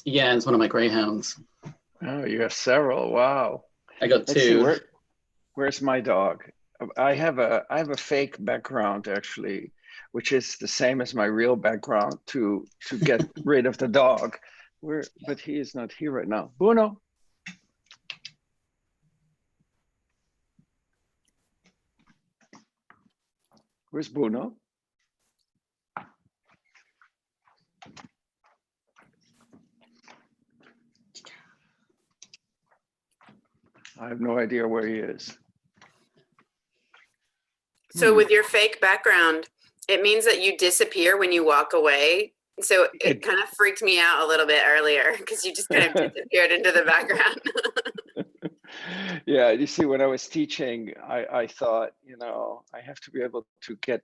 Yeah, it's one of my greyhounds. Oh, you have several. Wow. I got Let's see, two. where's my dog? I have a fake background actually, which is the same as my real background to get rid of the dog. But he is not here right now. Bruno. Where's Bruno? I have no idea where he is. So with your fake background, it means that you disappear when you walk away. So it kind of freaked me out a little bit earlier because you just kind of disappeared into the background. Yeah, you see, when I was teaching, I thought, I have to be able to get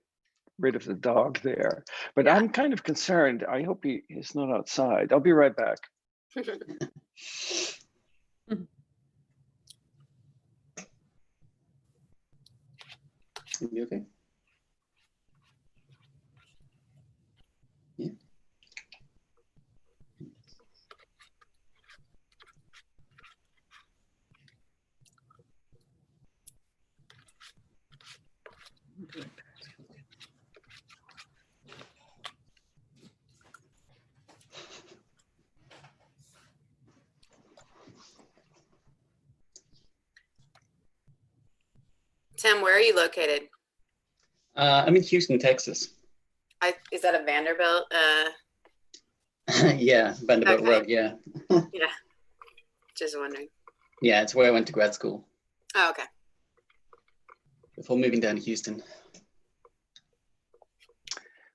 rid of the dog there. But I'm kind of concerned. I hope he's not outside. I'll be right back. You okay? Yeah. Tim, where are you located? I'm in Houston, Texas. Is that a Vanderbilt? Yeah, Vanderbilt Okay. Road, yeah. Yeah, just wondering. Yeah, it's where I went to grad school. Oh, okay. Before moving down to Houston.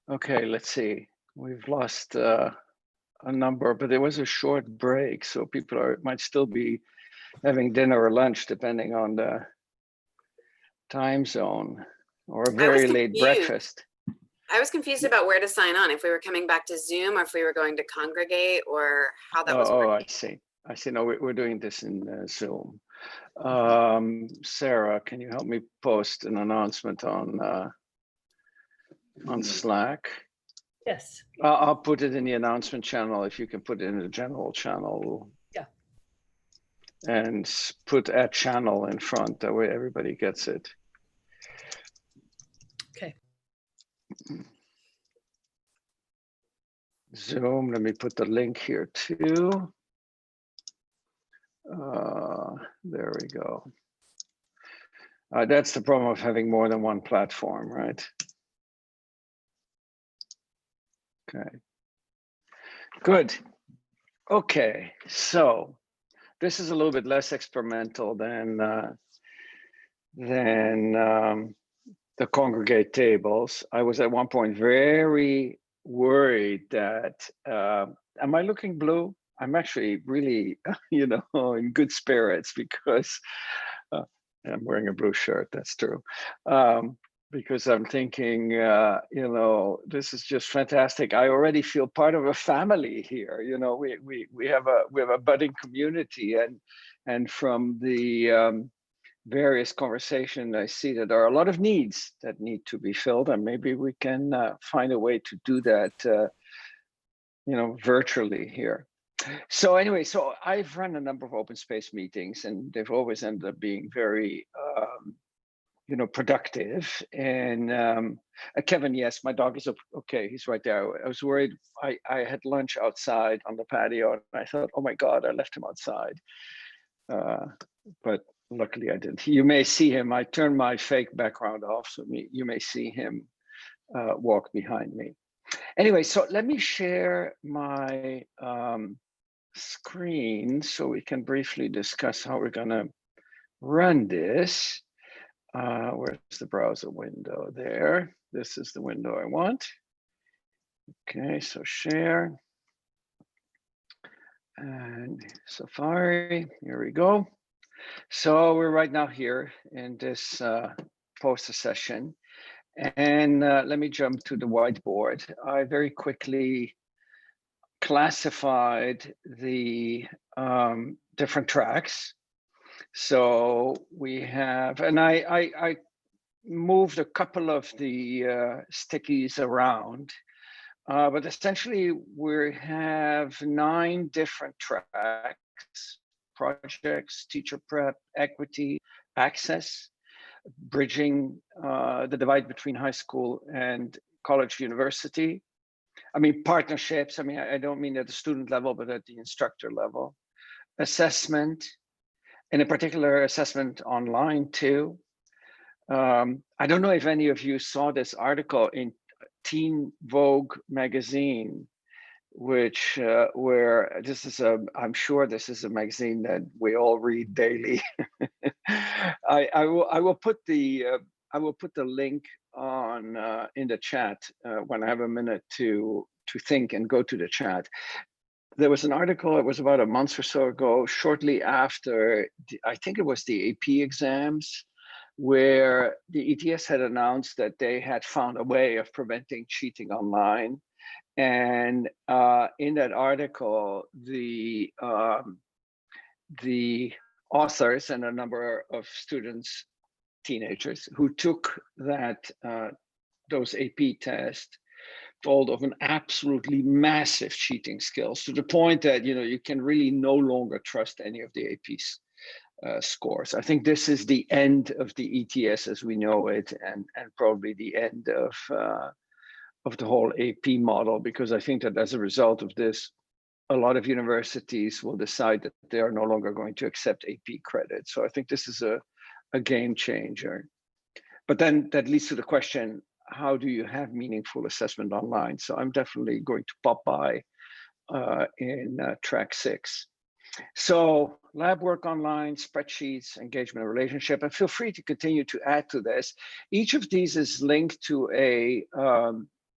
Okay, let's see. We've lost a number, but there was a short break, so people might still be having dinner or lunch, depending on the time zone, or a very late breakfast. I was confused about where to sign on, if we were coming back to Zoom or if we were going to Congregate or how that was working. Oh, I see. No, we're doing this in Zoom. Sarah, can you help me post an announcement on Slack? Yes. I'll put it in the announcement channel. If you can put it in the general channel. Yeah. And put a channel in front, that way everybody gets it. Okay. Zoom, let me put the link here too. There we go. That's the problem of having more than one platform, right? Okay. Good. Okay, so this is a little bit less experimental than the Congregate tables. I was at one point very worried that, am I looking blue? I'm actually really, in good spirits because I'm wearing a blue shirt, that's true. Because I'm thinking, this is just fantastic. I already feel part of a family here. We have a budding community, and from the various conversations, I see that there are a lot of needs that need to be filled, and maybe we can find a way to do that, virtually here. So anyway, so I've run a number of open space meetings, and they've always ended up being very productive. And Kevin, yes, my dog is okay. He's right there. I was worried. I had lunch outside on the patio, and I thought, oh my God, I left him outside. But luckily I didn't. You may see him. I turned my fake background off, so you may see him walk behind me. Anyway, so let me share my screen so we can briefly discuss how we're going to run this. Where's the browser window? There. This is the window I want. Okay, so share. And Safari, here we go. So we're right now here in this poster session. And let me jump to the whiteboard. I very quickly classified the different tracks. So we have, and I moved a couple of the stickies around, But essentially, we have 9 different tracks: projects, teacher prep, equity, access, bridging the divide between high school and college, university. I mean, partnerships. I mean, I don't mean at the student level, but at the instructor level. Assessment, and in particular, assessment online too. I don't know if any of you saw this article in Teen Vogue magazine, which where this is I'm sure this is a magazine that we all read daily. I will put the link on in the chat when I have a minute to think and go to the chat. There was an article, it was about a month or so ago, shortly after, I think it was the AP exams, where the ETS had announced that they had found a way of preventing cheating online. And in that article, the authors and a number of students, teenagers, who took those AP tests told of an absolutely massive cheating skills, to the point that you can really no longer trust any of the AP's scores. I think this is the end of the ETS as we know it, and probably the end of the whole AP model, because I think that as a result of this, a lot of universities will decide that they are no longer going to accept AP credit. So I think this is a game changer. But then that leads to the question, how do you have meaningful assessment online? So I'm definitely going to pop by in track 6. So lab work online, spreadsheets, engagement and relationship, and feel free to continue to add to this. Each of these is linked to a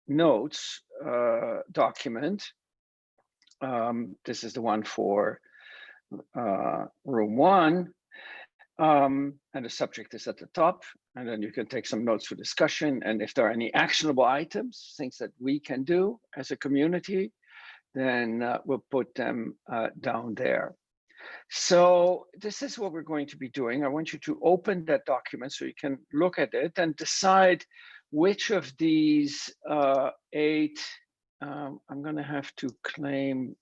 notes document. This is the one for room 1. And the subject is at the top, and then you can take some notes for discussion. And if there are any actionable items, things that we can do as a community, then we'll put them down there. So this is what we're going to be doing. I want you to open that document so you can look at it and decide which of these 8, I'm going to have to claim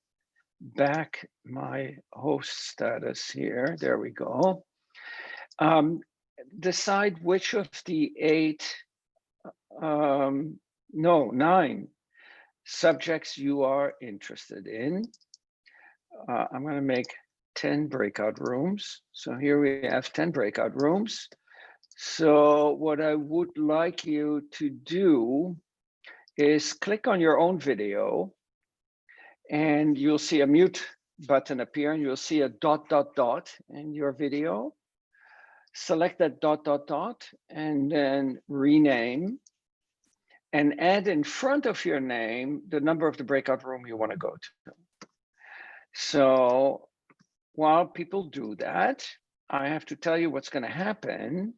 back my host status here. There we go. Decide which of the 9 subjects you are interested in. I'm going to make 10 breakout rooms. So here we have 10 breakout rooms. So what I would like you to do is click on your own video, and you'll see a mute button appear, and you'll see a ... in your video. Select that ... and then rename, and add in front of your name the number of the breakout room you want to go to. So while people do that, I have to tell you what's going to happen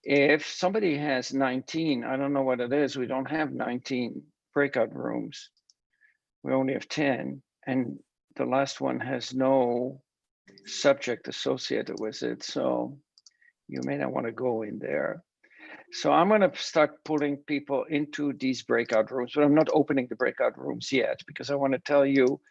if somebody has 19. I don't know what it is. We don't have 19 breakout rooms. We only have 10, and the last one has no subject associated with it. So you may not want to go in there. So I'm going to start pulling people into these breakout rooms, but I'm not opening the breakout rooms yet, because I want to tell you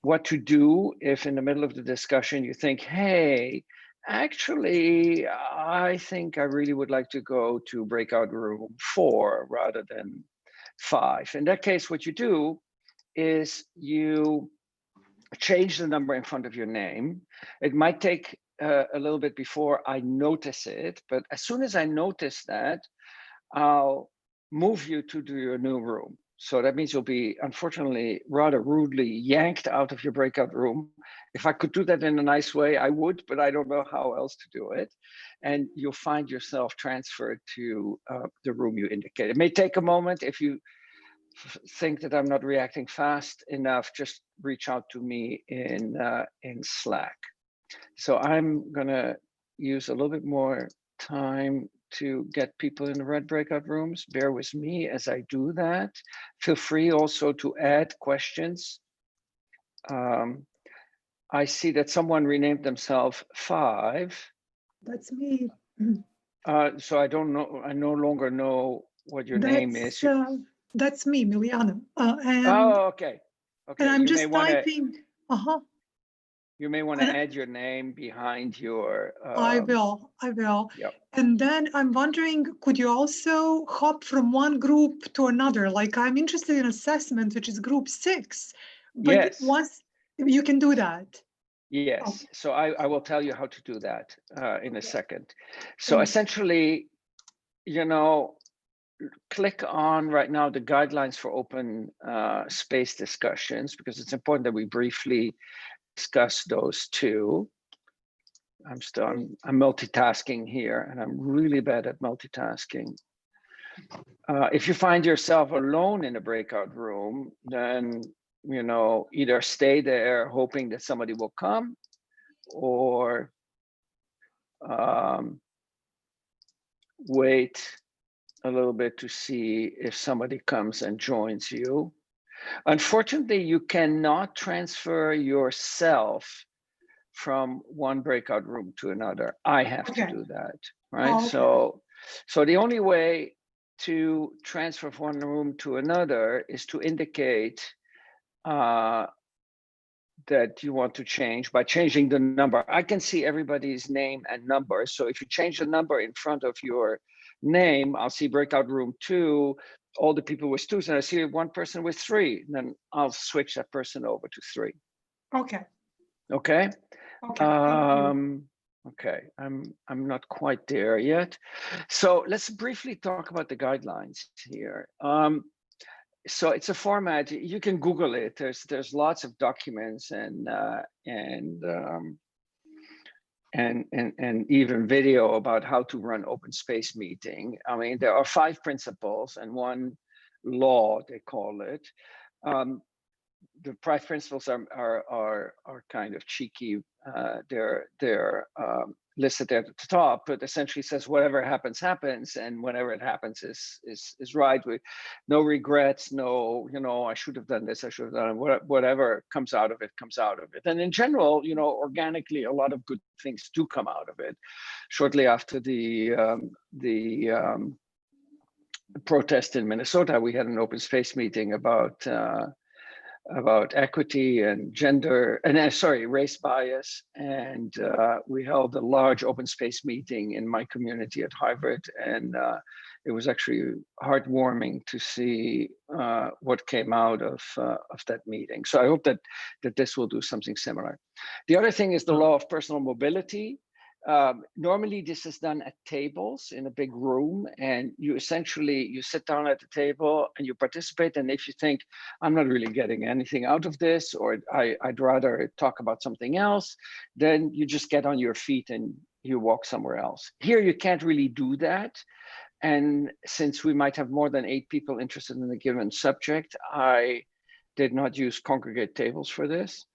what to do if in the middle of the discussion you think, hey, actually, I think I really would like to go to breakout room 4 rather than 5. In that case, what you do is you change the number in front of your name. It might take a little bit before I notice it, but as soon as I notice that, I'll move you to your new room. So that means you'll be, unfortunately, rather rudely yanked out of your breakout room. If I could do that in a nice way, I would, but I don't know how else to do it. And you'll find yourself transferred to the room you indicated. It may take a moment. If you think that I'm not reacting fast enough, just reach out to me in Slack. So I'm gonna use a little bit more time to get people in the red breakout rooms. Bear with me as I do that. Feel free also to add questions. I see that someone renamed themselves 5. That's me. So I don't know, I no longer know what your name is. That's me, Miliana. Oh, okay. Okay. And I'm You just may want to. typing. You may want to And add your name behind your. I will. Yep. And then I'm wondering, could you also hop from one group to another? Like I'm interested in assessment, which is group 6. But Yes. once you can do that. Yes. So I will tell you how to do that in a Okay. second. So essentially, you know, click on right now the guidelines for open space discussions, because it's important that we briefly discuss those two. I'm multitasking here, and I'm really bad at multitasking. If you find yourself alone in a breakout room, then, you know, either stay there hoping that somebody will come, or wait a little bit to see if somebody comes and joins you. Unfortunately, you cannot transfer yourself from one breakout room to another. I have to do that, right? So the only way to transfer from one room to another is to indicate that you want to change by changing the number. I can see everybody's name and number. So if you change the number in front of your name, I'll see breakout room 2, all the people with 2s, and I see one person with 3. Then I'll switch that person over to 3. Okay. Okay. Okay. Okay. I'm not quite there yet. So let's briefly talk about the guidelines here. So it's a format, you can Google it. There's lots of documents and even video about how to run open space meeting. I mean, there are 5 principles and 1 law, they call it. The 5 principles are kind of cheeky. They're listed at the top, but essentially says whatever happens, happens, and whenever it happens is right. With no regrets, no, you know, I should have done this, I should have done it. Whatever comes out of it, comes out of it. And in general, you know, organically, a lot of good things do come out of it. Shortly after the protest in Minnesota, we had an open space meeting about equity and gender, and race bias. And we held a large open space meeting in my community at Harvard. And it was actually heartwarming to see what came out of that meeting. So I hope that this will do something similar. The other thing is the law of personal mobility. Normally this is done at tables in a big room, and you sit down at the table and you participate. And if you think, I'm not really getting anything out of this, or I'd rather talk about something else, then you just get on your feet and you walk somewhere else. Here you can't really do that. And since we might have more than 8 people interested in a given subject, I did not use Congregate tables for this.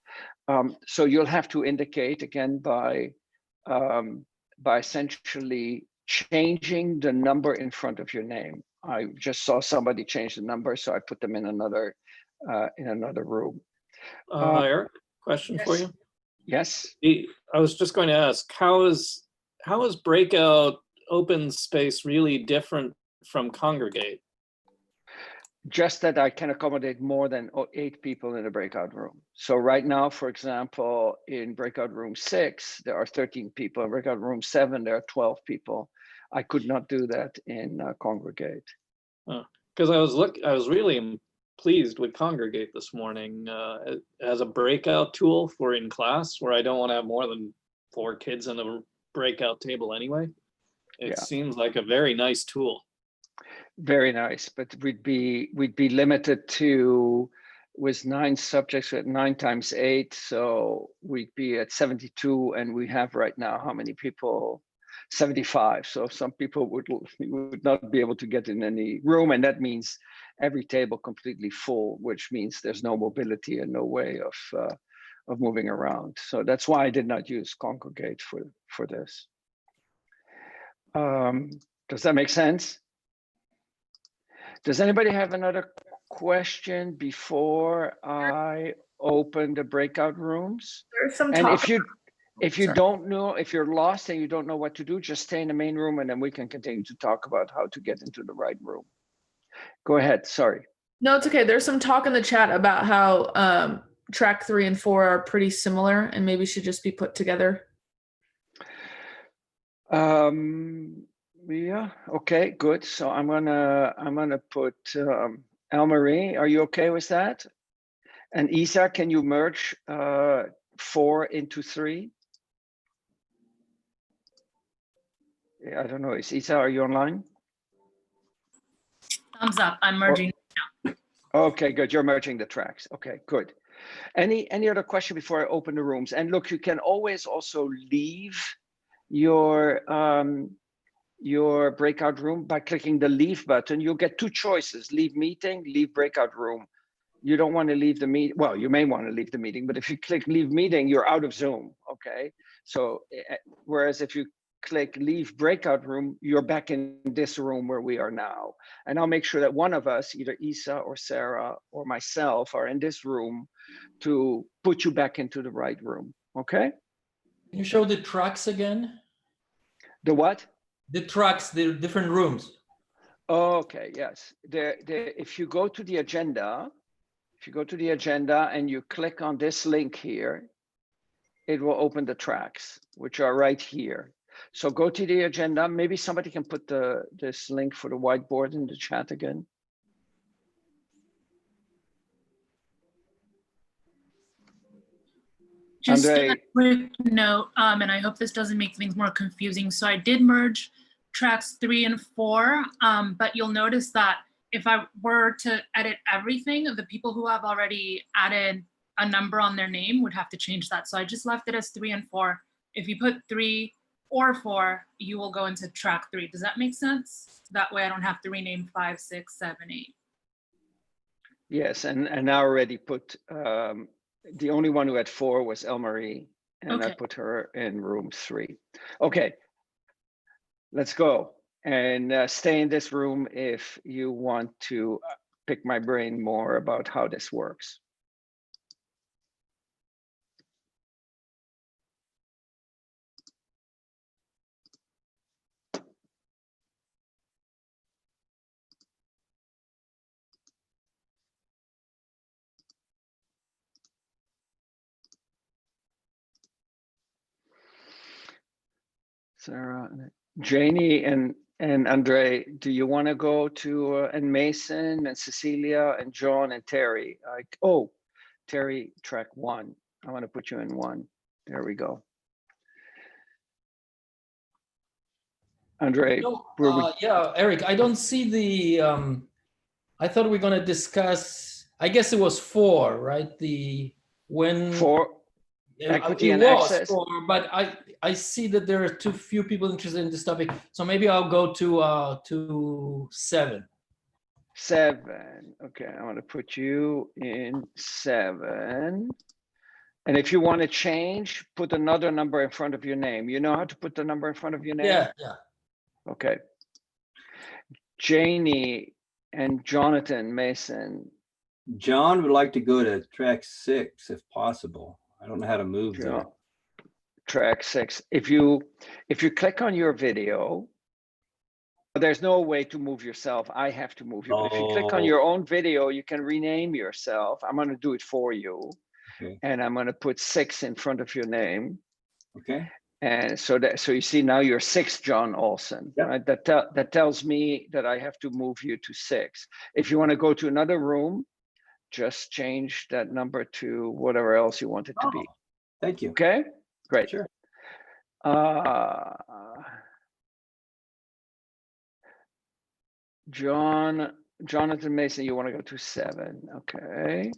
So you'll have to indicate again by essentially changing the number in front of your name. I just saw somebody change the number, so I put them in another room. Eric, question yes. for you. Yes. I was just going to ask, how is breakout open space really different from Congregate? Just that I can accommodate more than 8 people in a breakout room. So right now, for example, in breakout room 6, there are 13 people. In breakout room 7, there are 12 people. I could not do that in Congregate. Because I was really pleased with Congregate this morning as a breakout tool for in class, where I don't want to have more than 4 kids in a breakout table anyway. It seems like a very nice tool. Very nice, but we'd be limited to, with 9 subjects at 9 times 8, so we'd be at 72, and we have right now how many people? 75. So some people would not be able to get in any room, and that means every table completely full, which means there's no mobility and no way of moving around. So that's why I did not use Congregate for this. Does that make sense? Does anybody have another question before I open the breakout rooms? There's some and talk. if you don't know, if you're lost and you don't know what to do, just stay in the main room, and then we can continue to talk about how to get into the right room. Go ahead, sorry. No, it's okay. There's some talk in the chat about how track 3 and 4 are pretty similar and maybe should just be put together. Yeah, okay, good. So I'm gonna put Elmarie, are you okay with that? And Isa, can you merge 4 into 3? Yeah, I don't know. Is Isa, are you online? Thumbs up. I'm merging. Okay, good. You're merging the tracks. Okay, good. Any other question before I open the rooms? And look, you can always also leave your breakout room by clicking the leave button. You'll get 2 choices: leave meeting, leave breakout room. You don't want to leave the meeting. Well, you may want to leave the meeting, but if you click leave meeting, you're out of Zoom. Okay. So whereas if you click leave breakout room, you're back in this room where we are now. And I'll make sure that one of us, either Isa or Sarah or myself, are in this room to put you back into the right room. Okay. Can you show the tracks again? The what? The tracks, the different rooms. Okay, yes. If you go to the agenda, and you click on this link here, it will open the tracks, which are right here. So go to the agenda. Maybe somebody can put this link for the whiteboard in the chat again. Just Andre. a quick note, and I hope this doesn't make things more confusing. So I did merge tracks 3 and 4, but you'll notice that if I were to edit everything, the people who have already added a number on their name would have to change that. So I just left it as 3 and 4. If you put 3 or 4, you will go into track 3. Does that make sense? That way I don't have to rename 5, 6, 7, 8. Yes, and I already put, the only one who had 4 was Elmarie, and Okay. I put her in room 3. Okay, let's go. And stay in this room if you want to pick my brain more about how this works. Sarah, Janie, and Andre, do you want to go to and Mason and Cecilia and John and Terry? Oh, Terry, track 1. I want to put you in 1. There we go. Andre, Yeah, Eric, I don't see the. I thought we were going to discuss. I guess it was 4, right? The when 4. Equity and was access. 4, but I see that there are too few people interested in this topic. So maybe I'll go to 7. 7. Okay, I want to put you in 7. And if you want to change, put another number in front of your name. You know how to put the number in front of your name? Yeah. Okay. Janie and Jonathan Mason. John would like to go to track 6 if possible. I don't know how to move there. Track 6. If you click on your video, there's no way to move yourself. I have to move you. But if you click on your own video, you can rename yourself. I'm going to do it for you. Okay. And I'm going to put 6 in front of your name. Okay. And so you see now you're 6 John Olson. Yep. Right? That tells me that I have to move you to 6. If you want to go to another room, just change that number to whatever else you want it to be. Thank you. Okay, great. Sure. Jonathan Mason, you want to go to 7. Okay.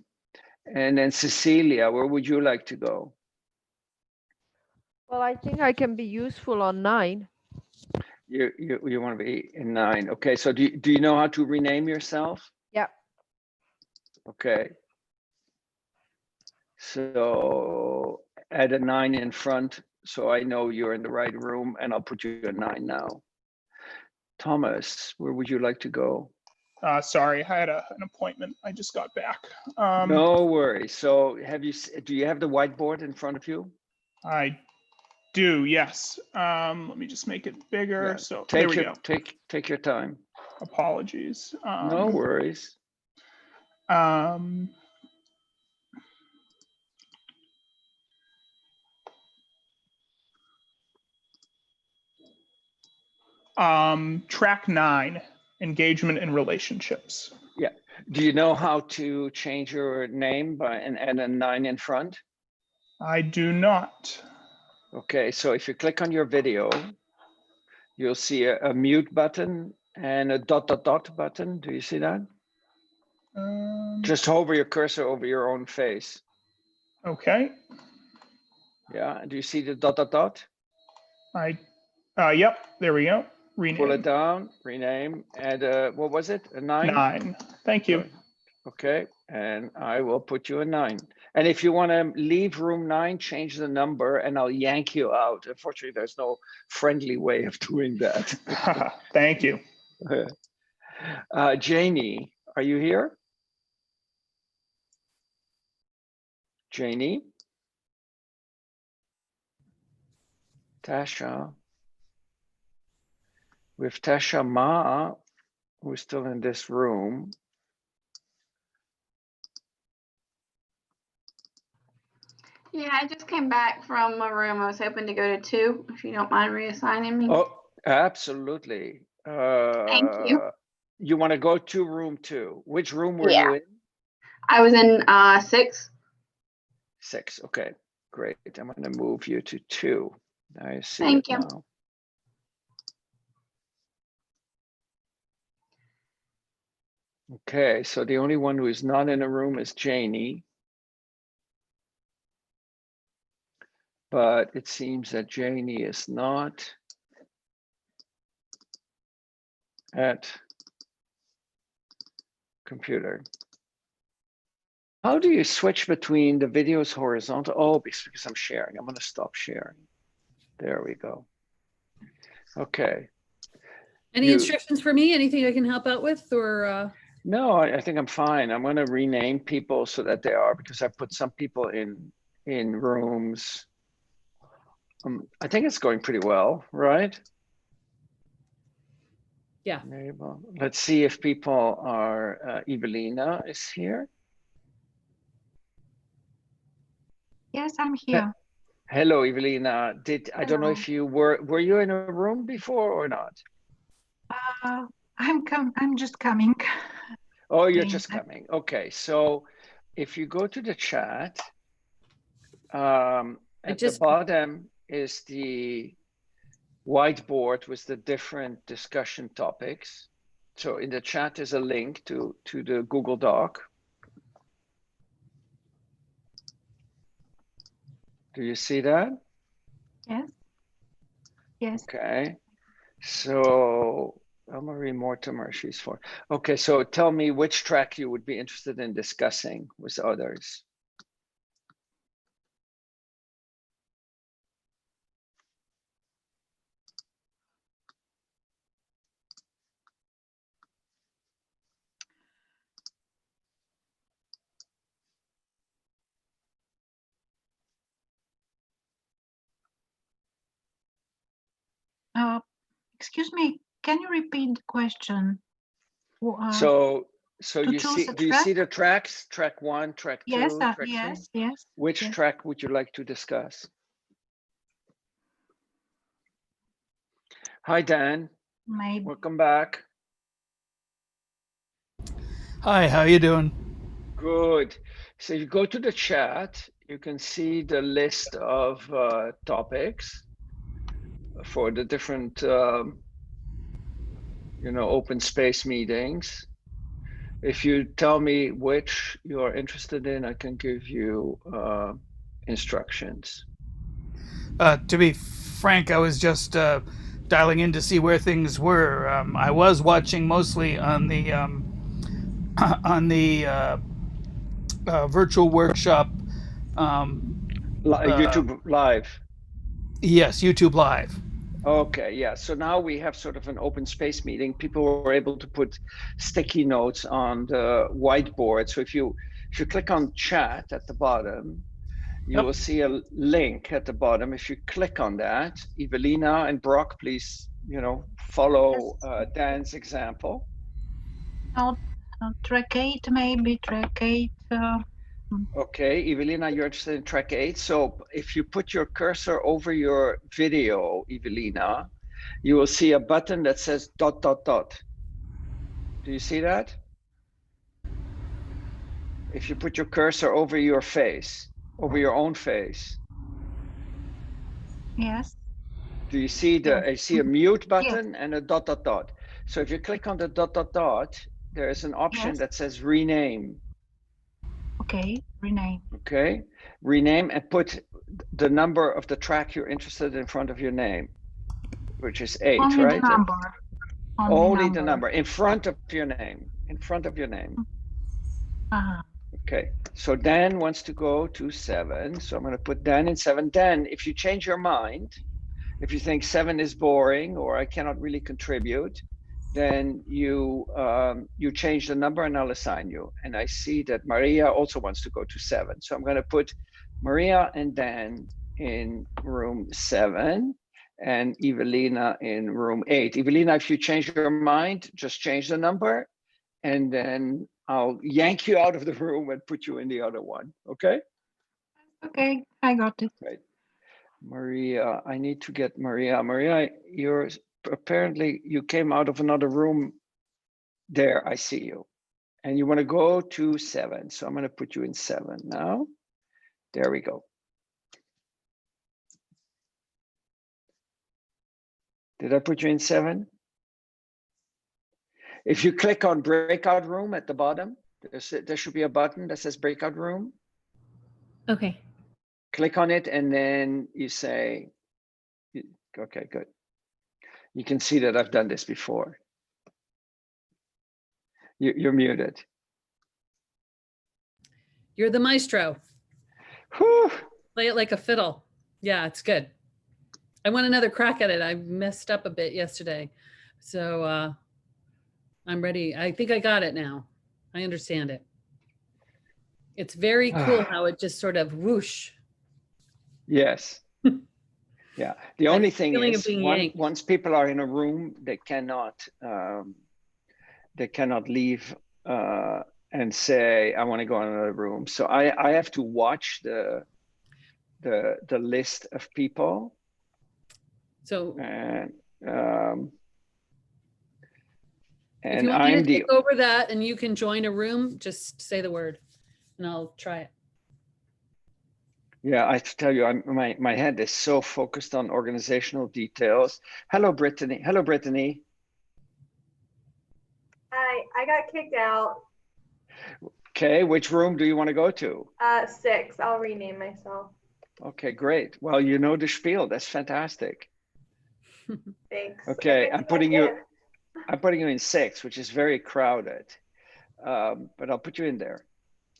And then Cecilia, where would you like to go? Well, I think I can be useful on 9. You want to be in 9. Okay, so do you know how to rename yourself? Yeah. Okay. So add a 9 in front so I know you're in the right room, and I'll put you at 9 now. Thomas, where would you like to go? Sorry, I had an appointment. I just got back. No worries. So do you have the whiteboard in front of you? I do, yes. Let me just make it bigger. Yeah. So there we go. Take your time. Apologies. No worries. Track 9, engagement in relationships. Yeah. Do you know how to change your name and add a 9 in front? I do not. Okay, so if you click on your video, you'll see a mute button and a ... button. Do you see that? Just hover your cursor over your own face. Okay. Yeah, do you see the ... Yep, there we go. Rename. Pull it down, rename, and what was it? A 9? 9. Thank you. Good. Okay, and I will put you a 9. And if you want to leave room 9, change the number and I'll yank you out. Unfortunately, there's no friendly way of doing that. Thank you. Janie, are you here? Janie? Tasha? With Tasha Ma, who's still in this room. Yeah, I just came back from a room. I was hoping to go to 2, if you don't mind reassigning me. Oh, absolutely. Thank you. You want to go to room 2. Which room were Yeah. you in? I was in 6. 6. Okay, great. I'm going to move you to 2. I see. Thank it you. now. Okay, so the only one who is not in a room is Janie. But it seems that Janie is not at computer. How do you switch between the videos horizontal? Oh, because I'm sharing. I'm going to stop sharing. There we go. Okay. Any instructions for me? Anything I can help out with, or? No, I think I'm fine. I'm going to rename people so that they are, because I put some people in rooms. I think it's going pretty well, right? Yeah. Let's see if people are. Evelina is here. Yes, I'm here. Hello, Evelina. I don't know if you were you in a room before or not? I'm just coming. Oh, you're just coming. Okay, so if you go to the chat, at the bottom is the whiteboard with the different discussion topics. So in the chat is a link to the Google Doc. Do you see that? Yes. Yes. Okay. So Marie Mortimer, she's for. Okay, so tell me which track you would be interested in discussing with others. Excuse me, can you repeat the question? So you see, do you see the tracks? Track 1, track 2, yes, track 3? Yes. Which track would you like to discuss? Hi, Dan. Maybe. Welcome back. Hi, how you doing? Good. So you go to the chat, you can see the list of topics for the different, open space meetings. If you tell me which you're interested in, I can give you instructions. To be frank, I was just dialing in to see where things were. I was watching mostly on the virtual workshop. YouTube Live. Yes, YouTube Live. Okay, yeah. So now we have sort of an open space meeting. People were able to put sticky notes on the whiteboard. So if you click on chat at the bottom, you will see a link at the bottom. If you click on that, Evelina and Brock, please, follow Dan's example. Track 8, maybe track 8. Okay, Evelina, you're interested in track 8. So if you put your cursor over your video, Evelina, you will see a button that says ... Do you see that? If you put your cursor over your face, over your own face. Yes. Do you see I see a mute button and a ... So if you click on the ... there is an option that says rename. Okay, rename. Okay, rename and put the number of the track you're interested in front of your name, which is 8, Only right? the number. Only the number in front of your name, in front of your name. Okay, so Dan wants to go to 7. So I'm going to put Dan in 7. Dan, if you change your mind, if you think 7 is boring or I cannot really contribute, then you change the number and I'll assign you. And I see that Maria also wants to go to 7. So I'm going to put Maria and Dan in room 7 and Evelina in room 8. Evelina, if you change your mind, just change the number and then I'll yank you out of the room and put you in the other one, okay? Okay, I got it. Right. Maria, I need to get Maria. Maria, you're apparently, you came out of another room. There, I see you. And you want to go to 7. So I'm going to put you in 7 now. There we go. Did I put you in 7? If you click on breakout room at the bottom, there should be a button that says breakout room. Okay. Click on it and then you say, okay, good. You can see that I've done this before. You're muted. You're the maestro. Whew. Play it like a fiddle. Yeah, it's good. I want another crack at it. I messed up a bit yesterday. So I'm ready. I think I got it now. I understand it. It's very cool how it just sort of whoosh. Yes. Yeah. The only thing is once people are in a room, they cannot leave and say, I want to go in another room. So I have to watch the list of people. So and if you want me to take over that and you can join a room, just say the word and I'll try it. Yeah, I have to tell you, my head is so focused on organizational details. Hello, Brittany. Hello, Brittany. Hi, I got kicked out. Okay, which room do you want to go to? 6. I'll rename myself. Okay, great. Well, you know the spiel. That's fantastic. Thanks. Okay, I'm putting you in 6, which is very crowded. But I'll put you in there.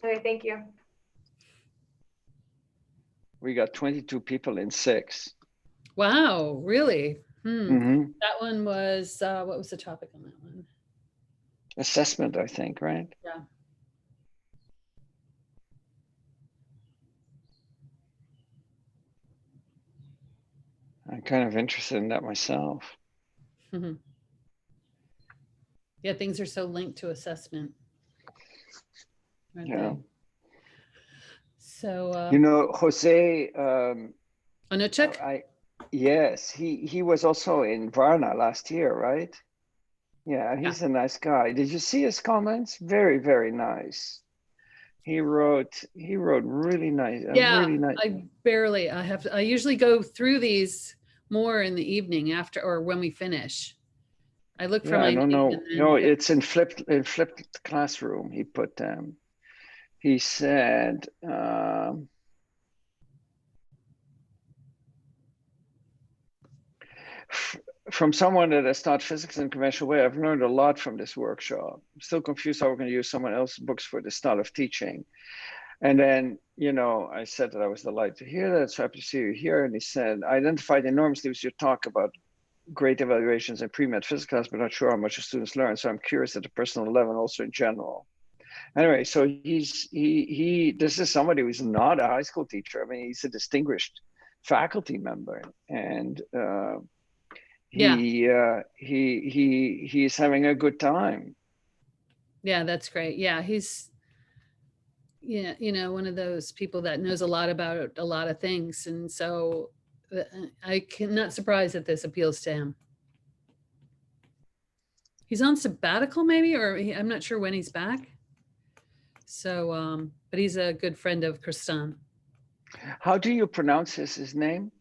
Okay, thank you. We got 22 people in 6. Wow, really? Mm-hmm. That one was, what was the topic on that one? Assessment, I think, right? Yeah. I'm kind of interested in that myself. Mm-hmm. Yeah, things are so linked to assessment. Yeah. They? So you know, Jose Anuchek? Yes, he was also in Varna last year, right? Yeah, he's a nice guy. Did you see his comments? Very, very nice. He wrote really nice. Yeah, really nice. I usually go through these more in the evening after or when we finish. I look for my I don't know. No, it's in flipped classroom. He put them. He said, from someone that has taught physics in a conventional way, I've learned a lot from this workshop. I'm still confused how we're going to use someone else's books for this style of teaching. And then, you know, I said that I was delighted to hear that. So happy to see you here. And he said, I identified enormously with your talk about great evaluations in pre-med physics class, but not sure how much the students learn. So I'm curious at the personal level and also in general. Anyway, so this is somebody who's not a high school teacher. I mean, he's a distinguished faculty member, and he's having a good time. Yeah, that's great. Yeah, he's, yeah, one of those people that knows a lot about a lot of things. And so I cannot surprised that this appeals to him. He's on sabbatical maybe, or I'm not sure when he's back. So, but he's a good friend of Kristan. How do you pronounce his name?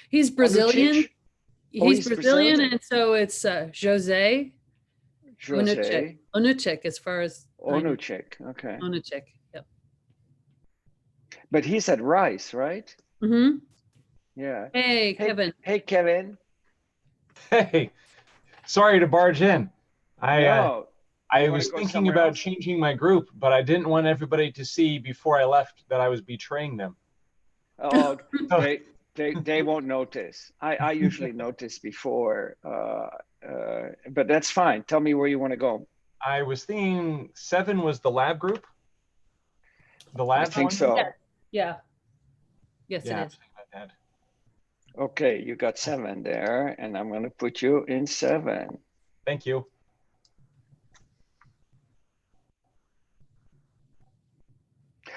He's Brazilian. Onuchik? He's Brazilian, and so it's Jose. Jose. Onuchik, as far as Onuchik. Okay. Onuchik. Yep. But he's at Rice, right? Mm-hmm. Yeah. Hey, Kevin. Hey, Kevin. Hey, sorry to barge in. No. I was thinking about changing my group, but I didn't want everybody to see before I left that I was betraying them. Oh, they won't notice. I usually notice before, but that's fine. Tell me where you want to go. I was thinking 7 was the lab group. The lab. I think so. Yeah. Yes, yeah, it is. Okay, you got 7 there, and I'm going to put you in 7. Thank you.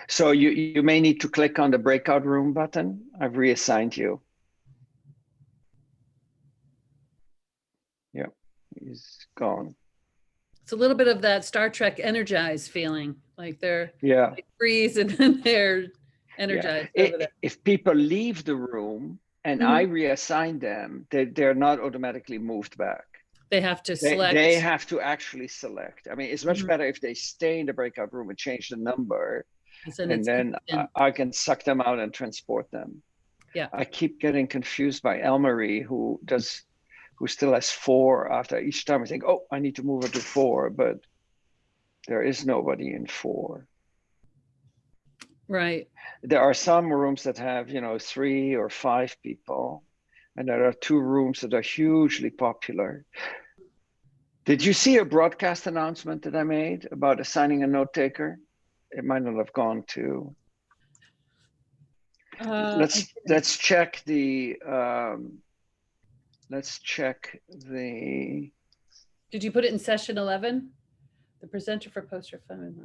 So you may need to click on the breakout room button. I've reassigned you. Yep, he's gone. It's a little bit of that Star Trek Energize feeling, like they freeze and then they're energized. Yeah. If people leave the room and I reassign them, they're not automatically moved back. They have to select. They have to actually select. I mean, it's much better if they stay in the breakout room and change the number. And then I can suck them out and transport them. Yeah. I keep getting confused by Elmarie, who still has 4 after each time. I think, oh, I need to move her to 4, but there is nobody in 4. Right. There are some rooms that have, 3 or 5 people, and there are 2 rooms that are hugely popular. Did you see a broadcast announcement that I made about assigning a note taker? It might not have gone to. Let's check the. Let's check the. Did you put it in session 11? The presenter for poster fund.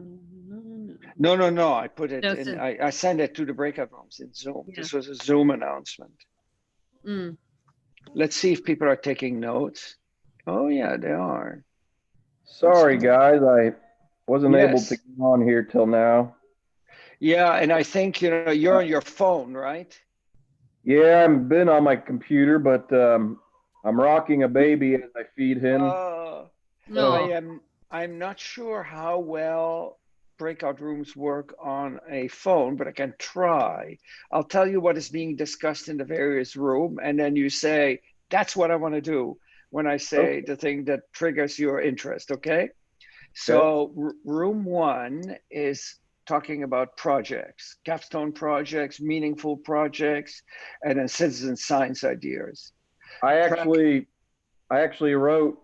No. I put it in. I sent it to the breakout rooms in Zoom. Yeah. This was a Zoom announcement. Let's see if people are taking notes. Oh yeah, they are. Sorry, guys. I wasn't able to get on here till now. Yeah, and I think you're on your phone, right? Yeah, I've been on my computer, but I'm rocking a baby as I feed him. I'm not sure how well breakout rooms work on a phone, but I can try. I'll tell you what is being discussed in the various room, and then you say, that's what I want to do when I say the thing that triggers your interest, okay? So room 1 is talking about projects, capstone projects, meaningful projects, and then citizen science ideas. I actually wrote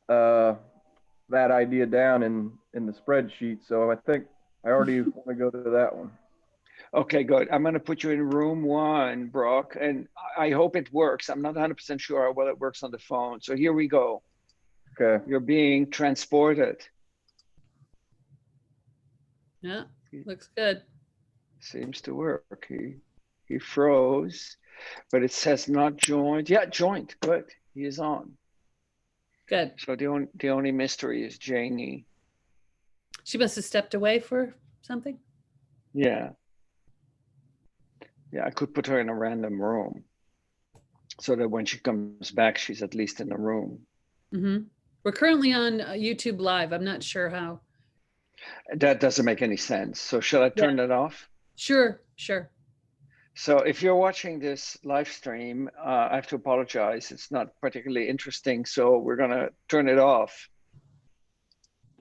that idea down in the spreadsheet, so I think I already want to go to that one. Okay, good. I'm going to put you in room 1, Brock, and I hope it works. I'm not 100% sure how well it works on the phone. So here we go. Okay. You're being transported. Yeah, looks good. Seems to work. He froze, but it says not joined. Yeah, joined. Good. He is on. Good. So the only mystery is Janie. She must have stepped away for something. Yeah. Yeah, I could put her in a random room so that when she comes back, she's at least in the room. Mm-hmm. We're currently on YouTube Live. I'm not sure how. That doesn't make any sense. So shall I turn that off? Sure. So if you're watching this live stream, I have to apologize. It's not particularly interesting. So we're going to turn it off.